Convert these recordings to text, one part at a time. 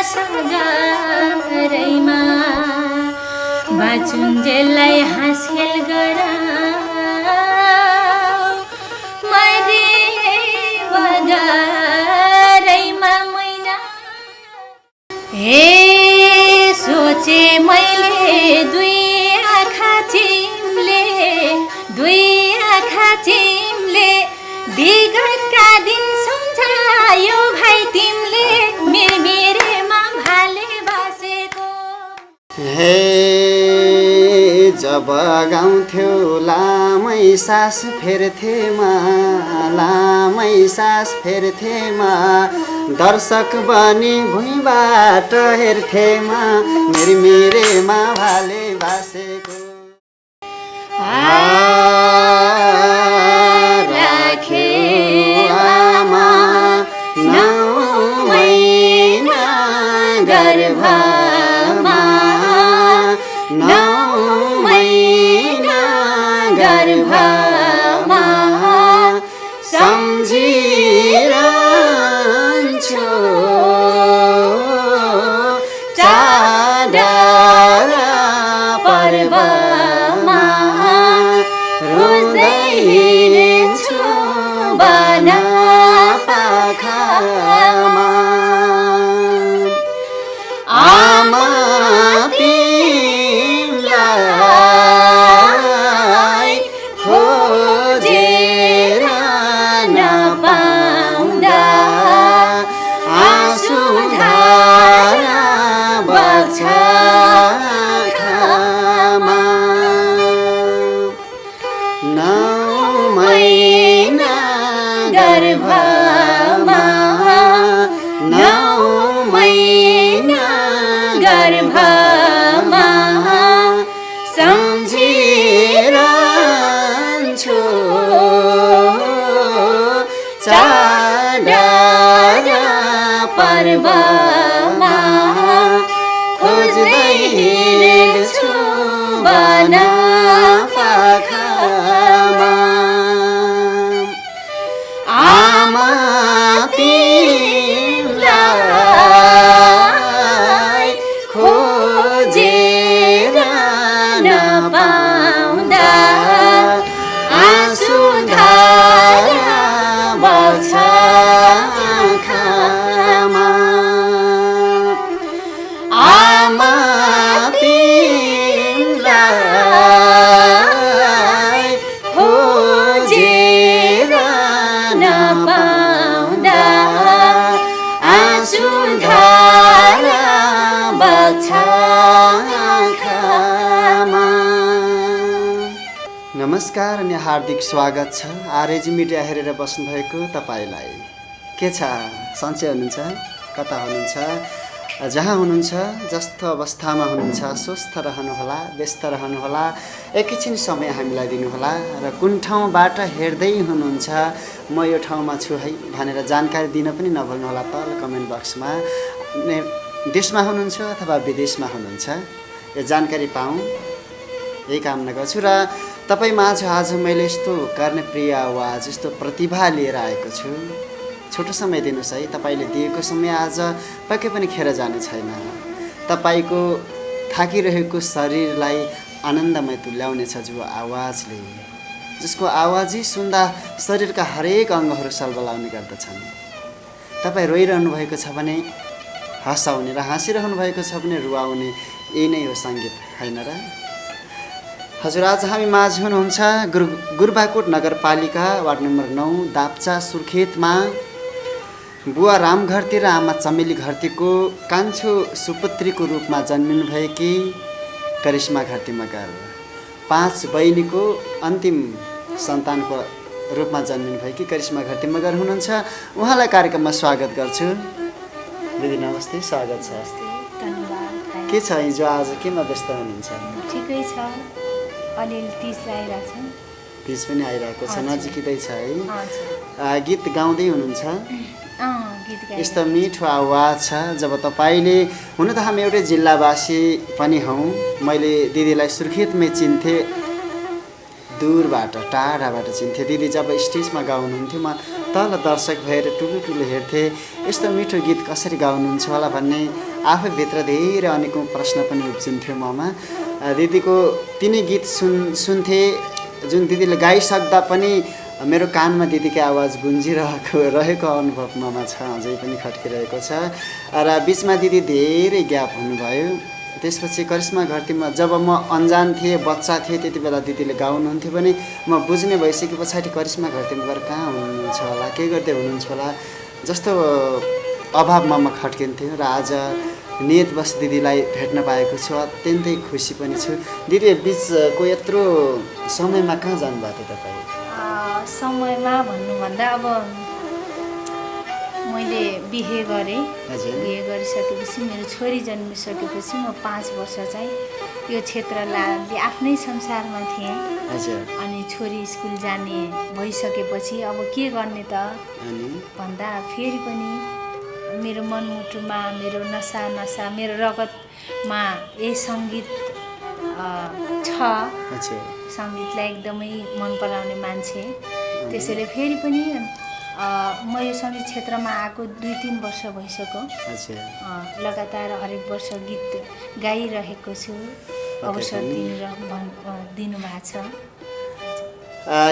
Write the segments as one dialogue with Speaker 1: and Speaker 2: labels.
Speaker 1: सागरैमा बाचुन्जेललाई हाँसखेल गराऊ मैले बगरैमा मैना हे सोचे मैले दुई आँखा तिमले विगतका दिन सम्झायो भाइ तिमीले मेरेमा भाले बासेको
Speaker 2: हे जब गाउँथ्यो लामै सास फेर्थेमा दर्शक बनी भुइँबाट हेर्थेमा मेरेमा भाले बासेको
Speaker 1: राख्यो आमा 9 महिना गर्भमा 9 महिना गर्भमा सम्झिरहन्छु चाड पर्वमा रोज्दै हिँड्छु बन पाखामा आमा तिमीलाई खोजेर नपाउँदा आँसु धारा बग्छ आँखामा 9 महिना गर्भमा 9 महिना गर्भमा सम्झिरहन्छु चाड पर्वमा खोज्दै हिँड्छु बन पाखामा आमा तिमीलाई खोजेर नपाउँदा आँसु धारा बग्छ आँखामा आमा तिमीलाई खोजेर नपाउँदा आँसु धारा बग्छ आँखामा।
Speaker 2: नमस्कार अनि हार्दिक स्वागत छ आरएजी मिडिया हेरेर बस्नुभएको तपाईलाई। के छ, सन्चै हुनुहुन्छ? कता हुनुहुन्छ? जहाँ हुनुहुन्छ, जस्तो अवस्थामा हुनुहुन्छ, स्वस्थ रहनुहोला, व्यस्त रहनुहोला। एकैछिन समय हामीलाई दिनुहोला र कुन ठाउँबाट हेर्दै हुनुहुन्छ म यो ठाउँमा छु है भनेर जानकारी दिन पनि नभुल्नुहोला। तल कमेन्ट बक्समा देशमा हुनुहुन्छ अथवा विदेशमा हुनुहुन्छ यो जानकारी पाऊँ यही कामना गर्छु। र तपाईँ माझ आज मैले यस्तो कर्णप्रिय आवाज, यस्तो प्रतिभा लिएर आएको छु। छोटो समय दिनुहोस् है, तपाईँले दिएको समय आज पक्कै पनि खेर जाने छैन। तपाईँको थाकिरहेको शरीरलाई आनन्दमय तुल्याउनेछ जो आवाजले, जसको आवाजै सुन्दा शरीरका हरेक अङ्गहरू सलबलाउने गर्दछन्। तपाईँ रोइरहनु भएको छ भने हँसाउने र हाँसिरहनु भएको छ भने रुवाउने, यही नै हो सङ्गीत, होइन र? हजुर, आज हामी माझ हुनुहुन्छ गुरबाकोट नगरपालिका वार्ड नम्बर 9 दाप्चा सुर्खेतमा बुवा राम घरती र आमा चमेली घरतीको कान्छो सुपुत्रीको रूपमा जन्मिनुभएकी करिश्मा घरती मगर, 5 बहिनीको अन्तिम सन्तानको रूपमा जन्मिनुभएकी करिश्मा घरती मगर हुनुहुन्छ। उहाँलाई कार्यक्रममा स्वागत गर्छु। दिदी नमस्ते, स्वागत छ।
Speaker 1: धन्यवाद।
Speaker 2: के छ हिजो आज केमा व्यस्त हुनुहुन्छ?
Speaker 1: ठिकै छ, अलिअलि तीज आइरहेको छ।
Speaker 2: तीज पनि आइरहेको छ, नजिकै छ है।
Speaker 1: हजुर।
Speaker 2: गीत गाउँदै हुनुहुन्छ?
Speaker 1: गीत गाइ।
Speaker 2: यस्तो मिठो आवाज छ। जब तपाईँले, हुन त हामी एउटै जिल्लावासी पनि हौँ, मैले दिदीलाई सुर्खेतमै चिन्थेँ, दूरबाट टाढाबाट चिन्थेँ। दिदी जब स्टेजमा गाउनुहुन्थ्यो म तल दर्शक भएर ठुलो हेर्थेँ, यस्तो मिठो गीत कसरी गाउनुहुन्छ होला भन्ने आफैभित्र धेरै अनेकौँ प्रश्न पनि उब्जिन्थ्यो ममा। दिदीको तिनै गीत सुन्थेँ जुन दिदीले गाइसक्दा पनि मेरो कानमा दिदीको आवाज रहेको अनुभव ममा छ, अझै पनि खट्किरहेको छ। र बिचमा दिदी धेरै ग्याप हुनुभयो। त्यसपछि करिश्मा घरतीमा जब म अन्जान थिएँ, बच्चा थिएँ, त्यति बेला दिदीले गाउनुहुन्थ्यो भने म बुझ्ने भइसके पछाडि करिश्मा घरतीमा गएर कहाँ हुनुहुन्छ होला, के गर्दै हुनुहुन्छ होला जस्तो अभाव ममा खट्किन्थ्यो। र आज नियतवश दिदीलाई भेट्न पाएको छु, अत्यन्तै खुसी पनि छु। दिदी बिचको यत्रो समयमा कहाँ जानुभएको थियो तपाईँ?
Speaker 1: समयमा भन्नुभन्दा अब मैले बिहे गरेँ। बिहे गरिसकेपछि मेरो छोरी जन्मिसकेपछि म 5 वर्ष चाहिँ यो क्षेत्रलाई आफ्नै संसारमा थिएँ। अनि छोरी स्कुल जाने भइसकेपछि अब के गर्ने त भन्दा फेरि पनि मेरो मनमुटुमा, मेरो नसा मेरो रगतमा यही सङ्गीत छ। सङ्गीतलाई एकदमै मन पराउने मान्छे। त्यसैले फेरि पनि म यो सङ्गीत क्षेत्रमा आएको 2-3 वर्ष भइसक्यो। लगातार हरेक वर्ष गीत गाइरहेको छु। अवसर दिनुभएको छ।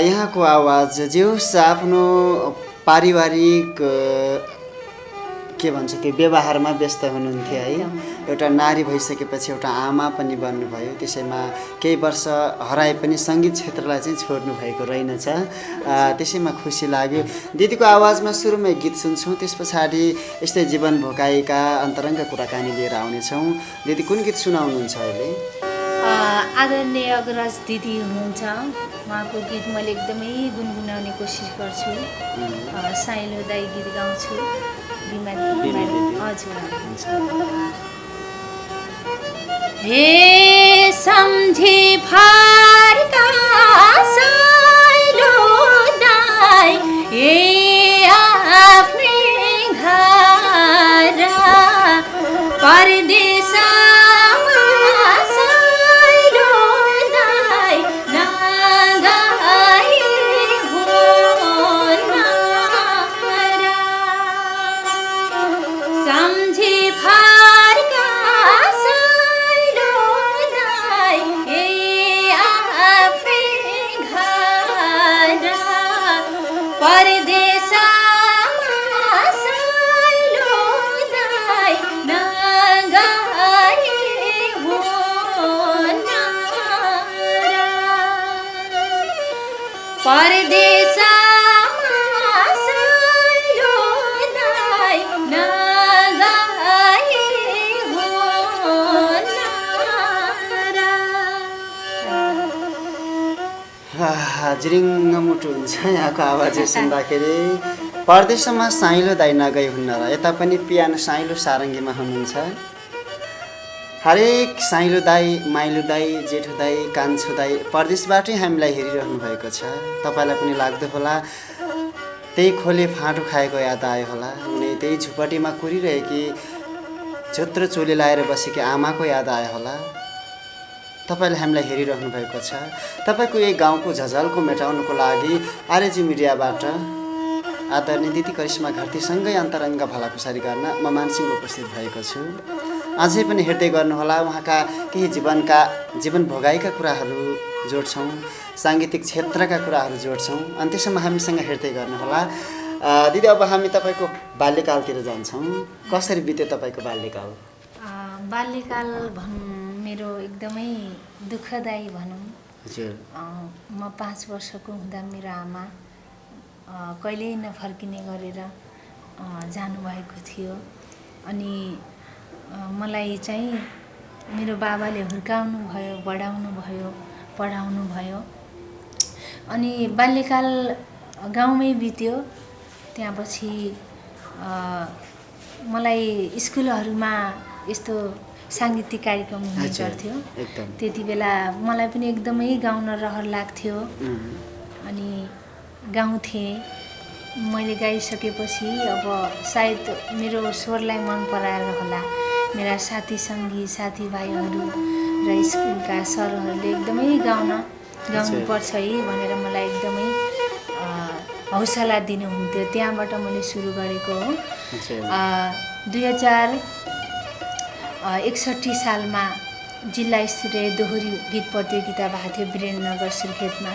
Speaker 2: यहाँको आवाज जे होस् आफ्नो पारिवारिक के भन्छ त्यो व्यवहारमा व्यस्त हुनुहुन्थ्यो है। एउटा नारी भइसकेपछि एउटा आमा पनि बन्नुभयो। त्यसैमा केही वर्ष हराए पनि सङ्गीत क्षेत्रलाई चाहिँ छोड्नु भएको रहेनछ। त्यसैमा खुसी लाग्यो। दिदीको आवाजमा सुरुमै गीत सुन्छौँ, त्यस पछाडि यस्तै जीवन भोकाइका अन्तरङ्ग कुराकानी लिएर आउनेछौँ। दिदी कुन गीत सुनाउनुहुन्छ अहिले?
Speaker 1: आदरणीय अग्रज दिदी हुनुहुन्छ, उहाँको गीत मैले एकदमै गुनगुनाउने कोसिस गर्छु। साइलो दाई गीत गाउँछु। हजुर। हे सम्झी फारका साइलो दाई, हे आफ्नै घर परदेशमा साइलो दाई नगाई हो नारा। सम्झी फारका साइलो दाई, हे आफ्नै घर परदेशमा साइलो दाई नगाई हो नारा। परदेशमा साइलो दाई नगाई हो नारा।
Speaker 2: जिरिङ्ग मुटु हुन्छ यहाँको आवाज सुन्दाखेरि। परदेशमा साइलो दाई नगई हुन्न र यता पनि पियानो साइलो सारङ्गीमा हुनुहुन्छ। हरेक साइलो दाई, माइलो दाई, जेठो दाई, कान्छो दाई परदेशबाटै हामीलाई हेरिरहनु भएको छ। तपाईँलाई पनि लाग्दो होला त्यही खोले फाँटो खाएको याद आयो होला। उनी त्यही झुपडीमा कुरिरहेकी झोत्रो चोली लाएर बसेकी आमाको याद आयो होला। तपाईँले हामीलाई हेरिरहनु भएको छ। तपाईँको यही गाउँको झझल्को मेटाउनुको लागि आरएजी मिडियाबाट आदरणीय दिदी करिश्मा घरतीसँगै अन्तरङ्ग भलाकुसारी गर्न म मानसिंह उपस्थित भएको छु। अझै पनि हेर्दै गर्नुहोला। उहाँका केही जीवन भोगाइका कुराहरू जोड्छौँ, साङ्गीतिक क्षेत्रका कुराहरू जोड्छौँ। अनि त्यसमा हामीसँग हेर्दै गर्नुहोला। दिदी अब हामी तपाईँको बाल्यकालतिर जान्छौँ। कसरी बित्यो तपाईँको बाल्यकाल?
Speaker 1: बाल्यकाल मेरो एकदमै दुःखदायी भनौँ।
Speaker 2: हजुर।
Speaker 1: म 5 वर्षको हुँदा मेरो आमा कहिल्यै नफर्किने गरेर जानुभएको थियो। अनि मलाई चाहिँ मेरो बाबाले हुर्काउनु भयो, बढाउनु भयो, पढाउनु भयो। अनि बाल्यकाल गाउँमै बित्यो। त्यहाँपछि मलाई स्कुलहरूमा यस्तो साङ्गीतिक कार्यक्रम हुने गर्थ्यो। त्यति बेला मलाई पनि एकदमै गाउन रहर लाग्थ्यो। अनि गाउँथेँ। मैले गाइसकेपछि अब सायद मेरो स्वरलाई मन पराएर होला मेरा साथी सङ्गी साथीभाइहरू र स्कुलका सरहरूले एकदमै गाउन गाउनुपर्छ है भनेर मलाई एकदमै हौसला दिनुहुन्थ्यो। त्यहाँबाट मैले सुरु गरेको हो। 2061 सालमा जिल्ला स्तरीय दोहोरी गीत प्रतियोगिता भएको थियो वीरेन्द्रनगर सुर्खेतमा।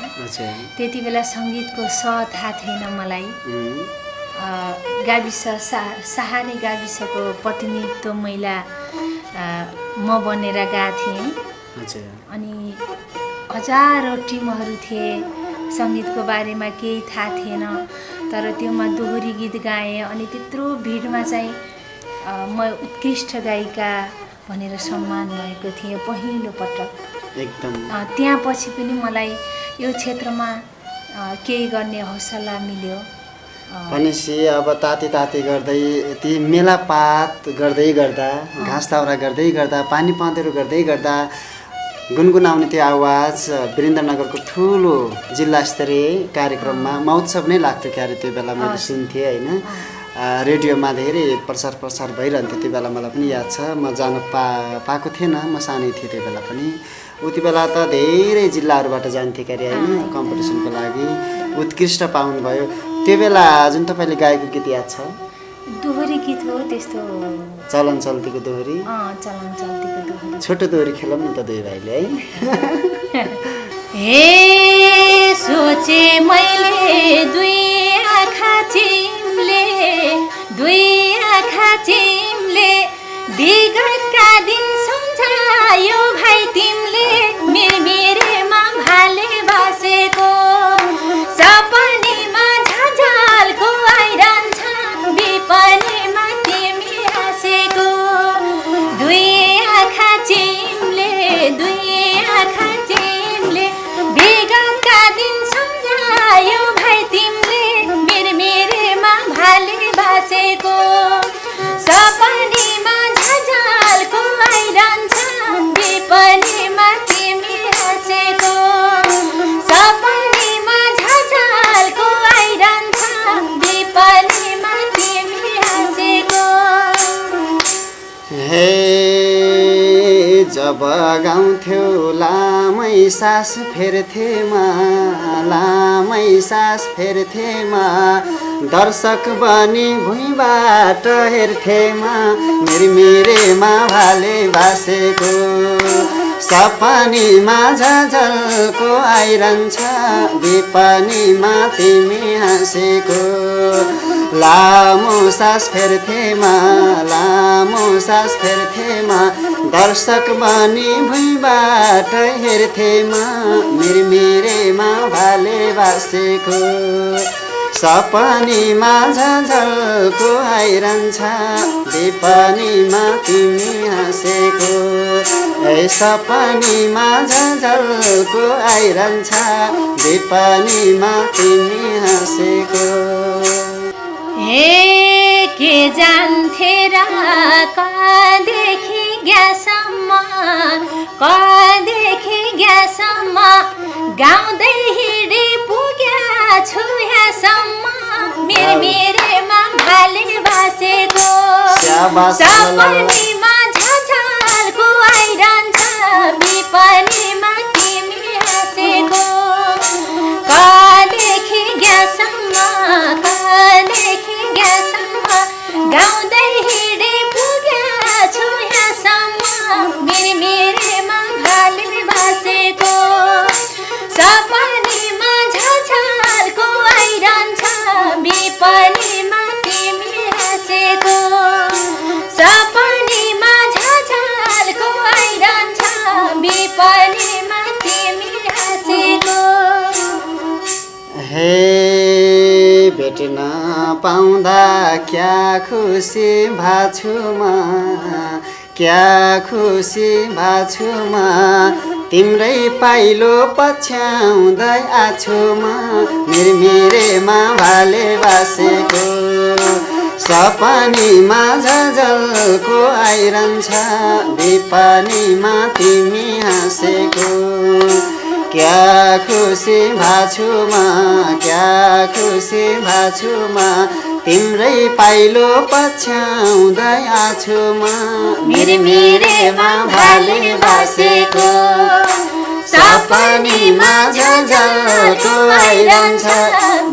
Speaker 1: त्यति बेला सङ्गीतको स थाहा थिएन मलाई। गाविस सहारे गाविसको प्रतिनिधित्व महिला म बनेर गएको थिएँ। अनि हजारौँ टिमहरू थिए। सङ्गीतको बारेमा केही थाहा थिएन, तर त्योमा दोहोरी गीत गाएँ। अनि त्यत्रो भिडमा चाहिँ म उत्कृष्ट गायिका भनेर सम्मान भएको थिएँ पहिलो पटक।
Speaker 2: एकदम
Speaker 1: त्यहाँ पछि पनि मलाई यो क्षेत्रमा केही गर्ने हौसला मिल्यो।
Speaker 2: भनेपछि अब ताती गर्दै ती मेलापात गर्दै गर्दा घाँस दाउरा गर्दै गर्दा पानी पँधेरो गर्दै गर्दा गुनगुनाउने त्यो आवाज वीरेन्द्रनगरको ठुलो जिल्ला स्तरीय कार्यक्रममा महोत्सव नै लाग्थ्यो क्यारे त्यो बेला मैले सुन्थेँ होइन। रेडियोमा धेरै प्रचार भइरहन्थ्यो त्यो बेला मलाई पनि याद छ। म जान पाएको थिएन, म सानै थिएँ त्यो बेला पनि। उति बेला त धेरै जिल्लाहरूबाट जान्थेँ क्यारे होइन कम्पिटिसनको लागि। उत्कृष्ट पाउनुभयो। त्यो बेला जुन तपाईँले गाएको गीत याद छ?
Speaker 1: दोहोरी गीत हो त्यस्तो।
Speaker 2: चलन चल्तीको दोहोरी।
Speaker 1: चलन चल्तीको दोहोरी।
Speaker 2: छोटो दोहोरी खेलौँ न त दुई भाइले है।
Speaker 1: हे सोचे मैले दुई आँखा चिम्ले विगतका दिन सम्झायो भाइ तिमीले मिरमिरेमा भाले बासेको सपनीमा झझालको आइरहन्छ विपनीमा तिमी हाँसेको दुई आँखा चिम्ले विगतका दिन सम्झायो भाइ तिमीले मिरमिरेमा भाले बासेको सपनीमा झझालको आइरहन्छ विपनीमा तिमी हाँसेको सपनीमा झझालको आइरहन्छ विपनीमा तिमी हाँसेको।
Speaker 2: हे जब गाउँथ्यो लामै सास फेर्थेमा दर्शक बनी भुइँबाट हेर्थेमा मिरमिरेमा भाले बासेको सपनीमा झझल्को आइरहन्छ विपनीमा तिमी हाँसेको लामो सास फेर्थेमा दर्शक बनी भुइँबाट हेर्थेमा मिरमिरेमा भाले बासेको सपनीमा झझल्को आइरहन्छ विपनीमा तिमी हाँसेको सपनीमा झझल्को आइरहन्छ विपनीमा तिमी हाँसेको।
Speaker 1: हे के जान्थे र कदेखि ग्यासम्म गाउँदै हिँडी पुग्या छु यहाँसम्म मिरमिरेमा भाले बासेको सपनीमा झझल्को आइरहन्छ विपनीमा तिमी हाँसेको कदेखि ग्यासम्म गाउँदै हिँडी पुग्या छु यहाँसम्म मिरमिरेमा भाले बासेको सपनीमा झझल्को आइरहन्छ विपनीमा तिमी हाँसेको सपनीमा झझल्को आइरहन्छ विपनीमा तिमी हाँसेको।
Speaker 2: हे भेट्न पाउँदा क्या खुसी भाछुमा तिम्रै पाइलो पछ्याउँदै आछुमा मिरमिरेमा भाले बासेको सपनीमा झझल्को आइरहन्छ विपनीमा तिमी हाँसेको क्या खुसी भाछुमा तिम्रै पाइलो पछ्याउँदै आछुमा मिरमिरेमा भाले बासेको सपनीमा झलझलको आइरहन्छ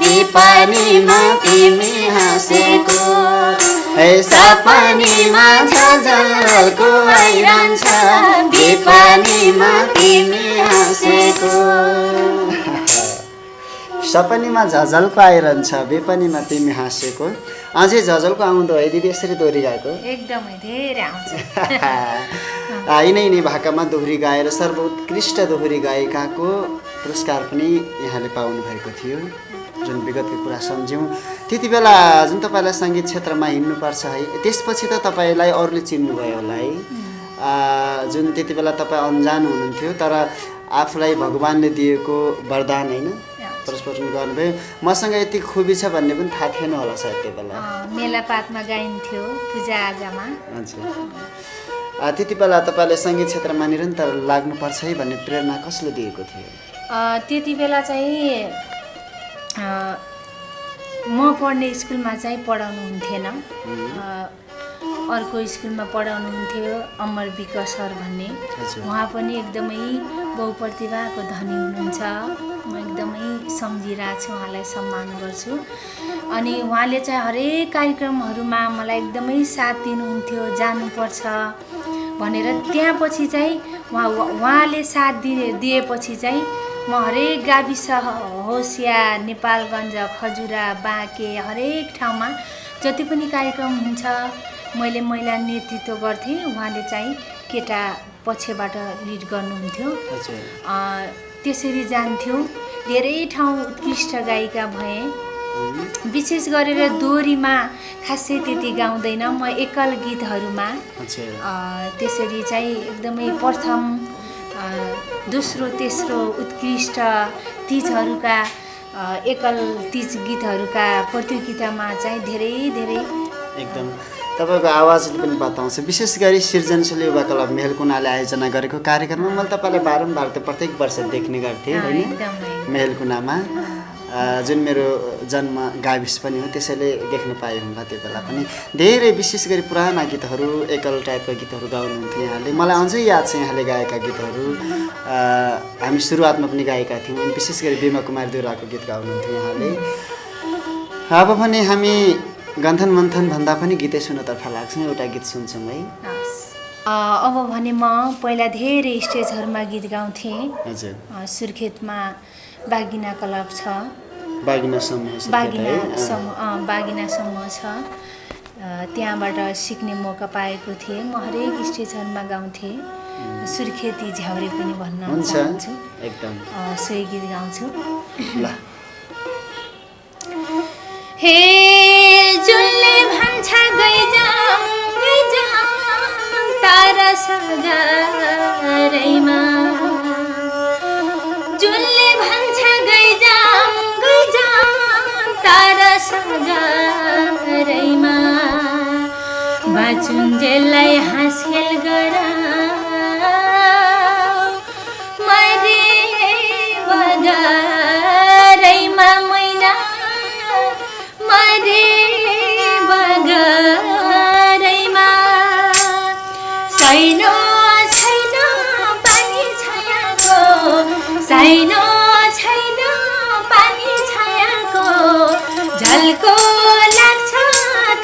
Speaker 2: विपनीमा तिमी हाँसेको हे सपनीमा झलझलको आइरहन्छ विपनीमा तिमी हाँसेको सपनीमा झझल्को आइरहन्छ विपनीमा तिमी हाँसेको अझै झझल्को आउँदो है दिदी यसरी दोहोरी गाएको
Speaker 1: एकदमै धेरै आउँछ
Speaker 2: यिनै भाकामा दोहोरी गाएर सर्वोत्कृष्ट दोहोरी गायिकाको पुरस्कार पनि यहाँले पाउनु भएको थियो जुन विगतको कुरा सम्झ्यौँ त्यति बेला जुन तपाईँलाई सङ्गीत क्षेत्रमा हिँड्नुपर्छ है त्यसपछि त तपाईँलाई अरूले चिन्नुभयो होला है जुन त्यति बेला तपाईँ अनजान हुनुहुन्थ्यो तर आफूलाई भगवान्ले दिएको वरदान होइन प्रस्फुटन गर्नुभयो मसँग यति खुबी छ भन्ने पनि थाहा थिएन होला सायद त्यो बेला
Speaker 1: मेलापातमा गाइन्थ्यो पूजाआजामा
Speaker 2: हजुर त्यति बेला तपाईँले सङ्गीत क्षेत्रमा निरन्तर लाग्नुपर्छ है भन्ने प्रेरणा कसले दिएको थियो
Speaker 1: त्यति बेला चाहिँ म पढ्ने स्कुलमा चाहिँ पढाउनु हुन्थेन अर्को स्कुलमा पढाउनुहुन्थ्यो अमर विक सर भन्ने उहाँ पनि एकदमै बहुप्रतिभाको धनी हुनुहुन्छ म एकदमै सम्झिरहेको छु उहाँलाई सम्मान गर्छु अनि उहाँले चाहिँ हरेक कार्यक्रमहरूमा मलाई एकदमै साथ दिनुहुन्थ्यो जानुपर्छ भनेर त्यहाँ पछि चाहिँ उहाँले साथ दिएपछि चाहिँ म हरेक गाविस होस् या नेपालगञ्ज खजुरा बाँके हरेक ठाउँमा जति पनि कार्यक्रम हुन्छ मैले महिला नेतृत्व गर्थेँ उहाँले चाहिँ केटा पछिबाट लिड गर्नुहुन्थ्यो त्यसरी जान्थ्यौँ धेरै ठाउँ उत्कृष्ट गायिका भएँ विशेष गरेर दोहोरीमा खासै त्यति गाउँदैन म एकल गीतहरूमा त्यसरी चाहिँ एकदमै प्रथम दोस्रो तेस्रो उत्कृष्ट तिजहरूका एकल तिज गीतहरूका प्रतियोगितामा चाहिँ धेरै धेरै
Speaker 2: एकदम तपाईँको आवाजले पनि बताउँछ विशेष गरी सृजनशील युवा क्लब मेहलकुनाले आयोजना गरेको कार्यक्रममा मैले तपाईँलाई बारम्बार त प्रत्येक वर्ष देख्ने गर्थेँ होइन मेहलकुनामा जुन मेरो जन्म गाविस पनि हो त्यसैले देख्न पाएँ होला त्यो बेला पनि धेरै विशेष गरी पुराना गीतहरू एकल टाइपका गीतहरू गाउनुहुन्थ्यो यहाँले मलाई अझै याद छ यहाँले गाएका गीतहरू हामी सुरुवातमा पनि गाएका थियौँ विशेष गरी बिमा कुमारी देउराको गीत गाउनुहुन्थ्यो यहाँले अब भने हामी गन्थन मन्थन भन्दा पनि गीतै सुन्नतर्फ लाग्छौँ एउटा गीत सुन्छौँ है
Speaker 1: अब भने म पहिला धेरै स्टेजहरूमा गीत गाउँथेँ
Speaker 2: हजुर
Speaker 1: सुर्खेतमा बागिना क्लब छ
Speaker 2: बागिना समूह
Speaker 1: छ त्यहाँबाट सिक्ने मौका पाएको थिएँ म हरेक स्टेजहरूमा गाउँथेँ सुर्खेती झ्याउरे पनि भन्न चाहन्छु
Speaker 2: एकदम
Speaker 1: सोही गीत गाउँछु
Speaker 2: ल
Speaker 1: हे जुनले भन्छ गइजाम तारा सागरैमा जुनले भन्छ गइजाम तारा सागरैमा बाचुन्जेललाई हाँसखेल गरा मैले बगरैमा मैना मरे बगरैमा छैन छैन पानी छायाको छैन छैन पानी छायाको झल्को लाग्छ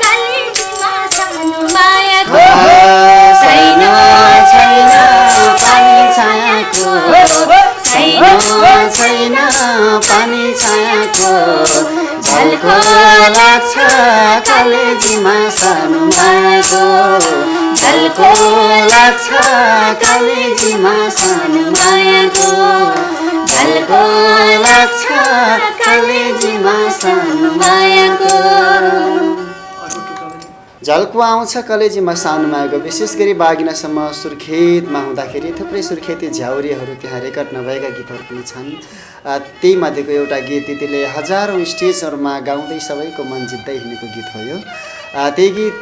Speaker 1: कालीमा सानो मायाको छैन छैन
Speaker 2: पानी छायाको छैन छैन पानी छायाको झल्को लाग्छ कलेजीमा सानो मायाको झल्को लाग्छ कलेजीमा सानो मायाको झल्को लाग्छ कलेजीमा सानो मायाको झल्को आउँछ कलेजीमा सानो मायाको विशेष गरी बागिनासम्म सुर्खेतमा हुँदाखेरि थुप्रै सुर्खेती झ्याउरीहरू त्यहाँ रेकर्ड नभएका गीतहरू पनि छन् त्यही मध्येको एउटा गीत दिदीले हजारौँ स्टेजहरूमा गाउँदै सबैको मन जित्दै हिँडेको गीत हो यो त्यही गीत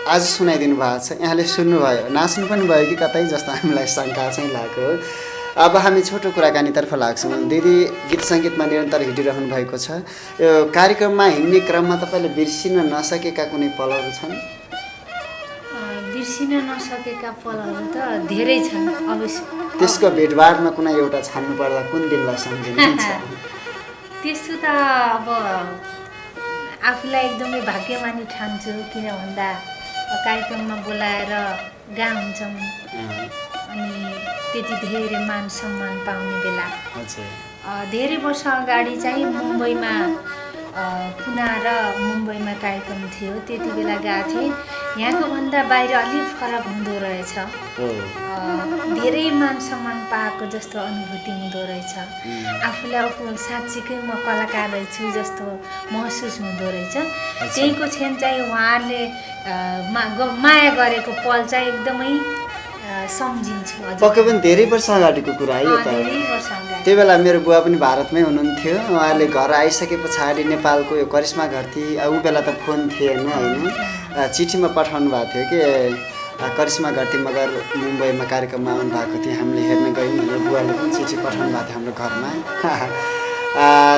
Speaker 2: आज सुनाइदिनु भएको छ यहाँले सुन्नुभयो नाच्नु पनि भयो कि कतै जस्तो हामीलाई शङ्का चाहिँ लाग्यो अब हामी छोटो कुराकानीतर्फ लाग्छौँ दिदी गीत सङ्गीतमा निरन्तर हिँडिरहनु भएको छ यो कार्यक्रममा हिँड्ने क्रममा तपाईँले बिर्सिन नसकेका कुनै पलहरू छन्
Speaker 1: बिर्सिन नसकेका पलहरू त धेरै छन् अवश्य।
Speaker 2: त्यसको भेटभाडमा कुनै एउटा छान्नु पर्दा कुन दिनलाई सम्झिनुहुन्छ?
Speaker 1: त्यस्तो त अब आफूलाई एकदमै भाग्यमानी ठान्छु, किन भन्दा कार्यक्रममा बोलाएर गा हुन्छौँ अनि त्यति धेरै मान सम्मान पाउने बेला। धेरै वर्ष अगाडि चाहिँ मुम्बईमा पुना र मुम्बईमा कार्यक्रम थियो, त्यति बेला गएको थिएँ। यहाँको भन्दा बाहिर अलिक फरक हुँदो रहेछ, धेरै मान सम्मान पाएको जस्तो अनुभूति हुँदो रहेछ। आफूलाई साँच्चीकै म कलाकार रहेछु जस्तो महसुस हुँदो रहेछ। त्यहीँको क्षण चाहिँ उहाँहरूले माया गरेको पल चाहिँ एकदमै सम्झिन्छु।
Speaker 2: पक्कै पनि धेरै वर्ष अगाडिको कुरा है यो त। त्यो बेला मेरो बुवा पनि भारतमै हुनुहुन्थ्यो। उहाँले घर आइसके पछाडि नेपालको यो करिश्मा घरती, ऊ बेला त फोन थिएन होइन, चिठीमा पठाउनु भएको थियो कि करिश्मा घरती मगर मुम्बईमा कार्यक्रममा आउनु भएको थियो, हामीले हेर्न गयौँ भनेर बुवाले पनि चिठी पठाउनु भएको थियो हाम्रो घरमा।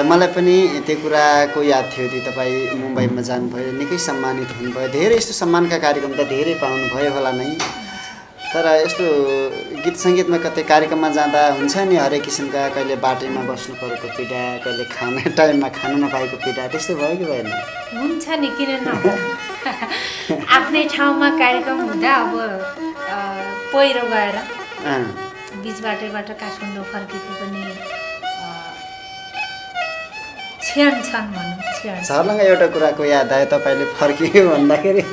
Speaker 2: मलाई पनि त्यो कुराको याद थियो कि तपाईँ मुम्बईमा जानुभयो, निकै सम्मानित हुनुभयो। धेरै यस्तो सम्मानका कार्यक्रम त धेरै पाउनुभयो होला नै, तर यस्तो गीत सङ्गीतमा कतै कार्यक्रममा जाँदा हुन्छ नि हरेक किसिमका, कहिले बाटैमा बस्नु परेको पीडा, कहिले खाना टाइममा खानु नपाएको पीडा, त्यस्तो भयो कि भएन?
Speaker 1: हुन्छ नि, किन नहुनु। आफ्नै ठाउँमा कार्यक्रम हुँदा अब पहिरो गएर बिच बाटैबाट काठमाडौँ फर्केको पनि क्षण छन् भनौँ।
Speaker 2: सर्लङ्ग एउटा कुराको याद आयो, तपाईँले फर्कियो भन्दाखेरि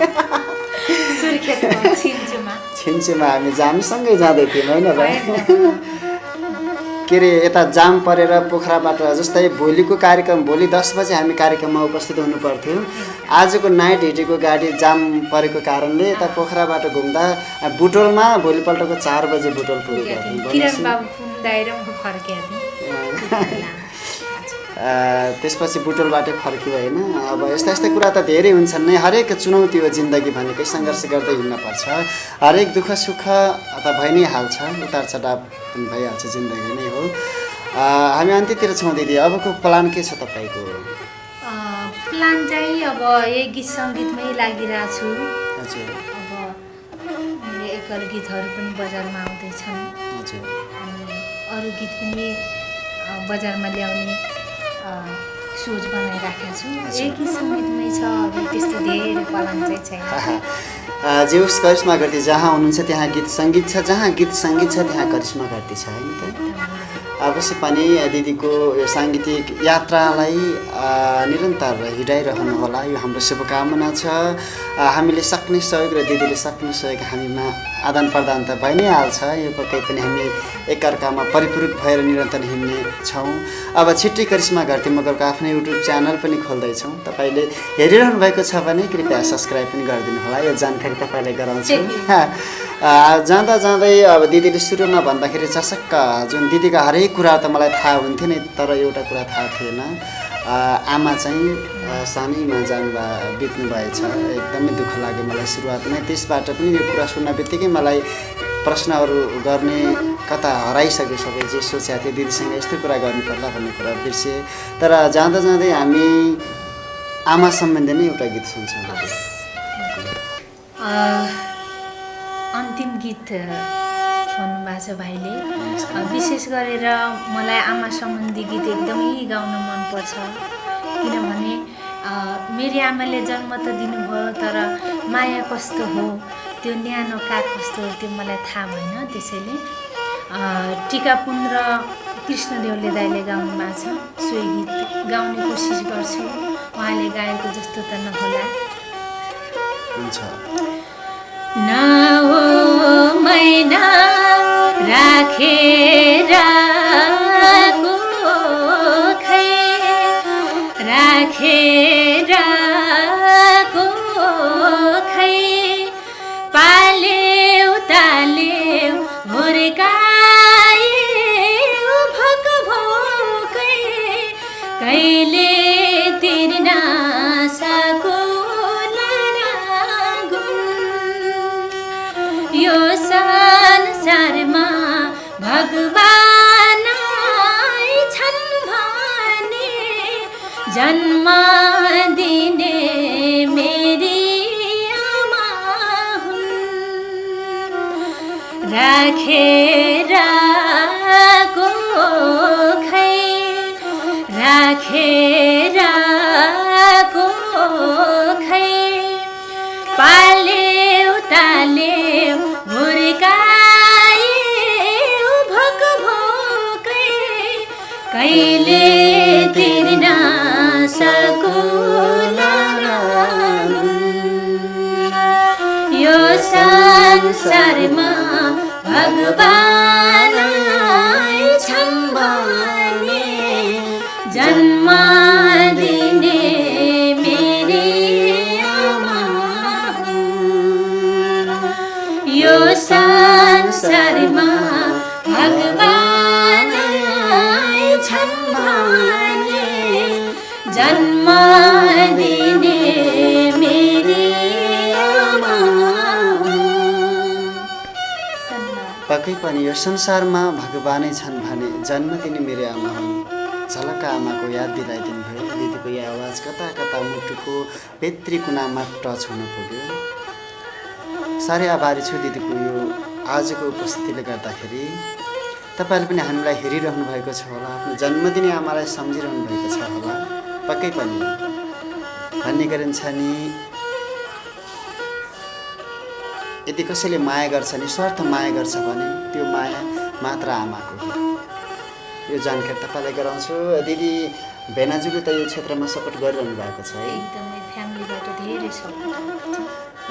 Speaker 2: छिन्चुमा हामी जामसँगै जाँदै थियौँ होइन भाइ? के अरे यता जाम परेर पोखराबाट, जस्तै भोलिको कार्यक्रम, भोलि 10 बजे हामी कार्यक्रममा उपस्थित हुनु पर्थ्यो। आजको नाइट हिँडेको गाडी जाम परेको कारणले यता पोखराबाट घुम्दा बुटोलमा भोलिपल्टको 4 बजे बुटोल पुगेको थियौँ। त्यसपछि बुटोलबाटै फर्कियो होइन। अब यस्ता यस्ता कुरा त धेरै हुन्छन् नै, हरेक चुनौती हो जिन्दगी भनेकै, सङ्घर्ष गर्दै हिँड्नुपर्छ। हरेक दुःख सुख त भइ नै हाल्छ, उतार चढाव पनि भइहाल्छ, जिन्दगी नै हो। हामी अन्त्यतिर छौँ दिदी, अबको प्लान के छ तपाईँको?
Speaker 1: प्लान चाहिँ अब यही गीत सङ्गीतमै लागिरहेको छु।
Speaker 2: हजुर।
Speaker 1: अब मेरो एकल गीतहरू पनि बजारमा आउँदैछन्, अनि अरू गीत पनि बजारमा ल्याउने सोच बनाइराखेको छु। एक सङ्गीतमै छ, अब त्यस्तो धेरै प्लान चाहिँ छैन।
Speaker 2: जे होस्, करिश्मा घरती जहाँ हुनुहुन्छ त्यहाँ गीत सङ्गीत छ, जहाँ गीत सङ्गीत छ त्यहाँ करिश्मा घरती छ होइन त। अवश्य पनि दिदीको यो साङ्गीतिक यात्रालाई निरन्तर हिँडाइरहनु होला, यो हाम्रो शुभकामना छ। हामीले सक्ने सहयोग र दिदीले सक्ने सहयोग हामीमा आदान प्रदान त भइ नै हाल्छ, यो पक्कै पनि हामी एकअर्कामा परिपूरक भएर निरन्तर हिँड्ने छौँ। अब छिट्टै करिश्मा घरती मगरको आफ्नो युट्युब च्यानल पनि खोल्दैछौँ, तपाईँले हेरिरहनु भएको छ भने कृपया सब्सक्राइब पनि गरिदिनु होला, यो जानकारी तपाईँलाई गराउँछु। जाँदा जाँदै अब दिदीले सुरुमा भन्दाखेरि चसक्क जुन दिदीका हरेक कुरा त मलाई थाहा हुन्थ्यो नै, तर एउटा कुरा थाहा थिएन, आमा चाहिँ सानैमा बित्नु भएछ। एकदमै दुःख लाग्यो मलाई सुरुवातमै। त्यसबाट पनि यो कुरा सुन्न बित्तिकै मलाई प्रश्नहरू गर्ने, कता हराइसक्यो सबै जे सोचेको थिएँ, दिदीसँग यस्तो कुरा गर्नुपर्ला भन्ने कुरा बिर्सेँ। तर जाँदा जाँदै हामी आमा सम्बन्धी नै एउटा गीत सुन्छौँ।
Speaker 1: अन्तिम गीत भन्नुभएको छ भाइले। विशेष गरेर मलाई आमा सम्बन्धी गीत एकदमै गाउन मनपर्छ, किनभने मेरी आमाले जन्म त दिनुभयो, तर माया कस्तो हो, त्यो न्यानो काग कस्तो हो, त्यो मलाई थाहा भएन। त्यसैले टिकापुन र कृष्णदेवले दाइले गाउनु भएको छ, सोही गीत गाउने कोसिस गर्छु। उहाँले गाएको जस्तो त नहोला। न हो मैना राखेर कोखै, राखेर कोखै, पाल्यौ ताल्यौ हुर्कायौ भोक भोकै, कहिले तिर्न यो संसारमा भगवान छन् भने जन्म दिने मेरी आमा हुन्। राखेर कोखै राखेर कोखै पाल्यौ ताल्यौ हुर्कायौ भोकै कहिले तिर्न सकुला यो संसारमा भगवानै छन् भने जन्म दिने मेरी आमा यो संसारमा भगवानै छन् भने जन्म दिने मेरी आमा।
Speaker 2: पक्कै पनि यो संसारमा भगवानै छन् भने जन्म दिने मेरो आमा हुन्। झलक्क आमाको याद दिलाइदिनु भयो। दिदीको यो आवाज कता कता मुटुको भित्री कुनामा टच हुन पुग्यो। साह्रै आभारी छु दिदीको यो आजको उपस्थितिले गर्दाखेरि। तपाईँले पनि हामीलाई हेरिरहनु भएको छ होला, आफ्नो जन्मदिने आमालाई सम्झिरहनु भएको छ होला। पक्कै पनि भन्ने गरिन्छ नि, यदि कसैले माया गर्छ नि, स्वार्थ माया गर्छ भने त्यो माया मात्र आमाको हो। यो जानकारी तपाईँलाई गराउँछु। दिदी भेनाजुले त यो क्षेत्रमा सपोर्ट गरिरहनु भएको छ है?
Speaker 1: एकदमै फ्यामिलीबाट धेरै सपोर्ट।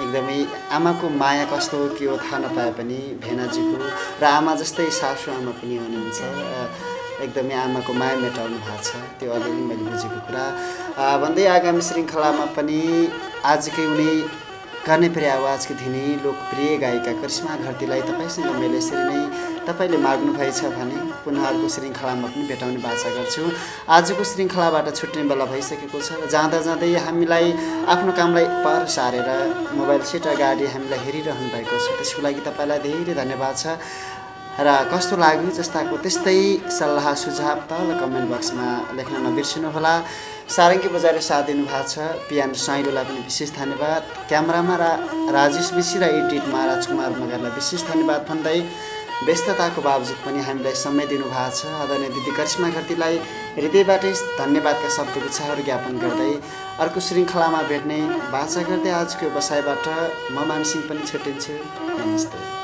Speaker 2: एकदमै आमाको माया कस्तो हो के हो थाहा नपाए पनि भेनाजीको र आमा जस्तै सासु आमा पनि हुनुहुन्छ। एकदमै आमाको माया मेटाउनु भएको छ, त्यो अलिअलि मैले बुझेको कुरा भन्दै आगामी श्रृङ्खलामा पनि आजकै उनी कर्णेप्रिय आवाजकी धिनी लोकप्रिय गायिका करिश्मा घरतीलाई तपाईँसँग मैले यसरी नै तपाईँले माग्नुभएछ भने पुनः अर्को श्रृङ्खलामा पनि भेटाउने बाचा गर्छु। आजको श्रृङ्खलाबाट छुट्ने बेला भइसकेको छ। जाँदा जाँदै हामीलाई आफ्नो कामलाई पर सारेर मोबाइल सेट अगाडि हामीलाई हेरिरहनु भएको छ, त्यसको लागि तपाईँलाई धेरै धन्यवाद छ। र कस्तो लाग्यो जस्ताको त्यस्तै सल्लाह सुझाव तल कमेन्ट बक्समा लेख्न नबिर्सिनुहोला। सारङ्गी बजारले साथ दिनुभएको छ, पियानो साइलोलाई पनि विशेष धन्यवाद। क्यामेरामा राजेश विशी र एडिटमा राजकुमार मगरलाई विशेष धन्यवाद भन्दै व्यस्तताको बावजुद पनि हामीलाई समय दिनुभएको छ आदरणीय दिदी करिश्मा घरतीलाई हृदयबाटै धन्यवादका शब्दगुच्छाहरू ज्ञापन गर्दै अर्को श्रृङ्खलामा भेट्ने बाचा गर्दै आजको व्यवसायबाट म मानसिंह पनि छुट्टिन्छु। नमस्ते।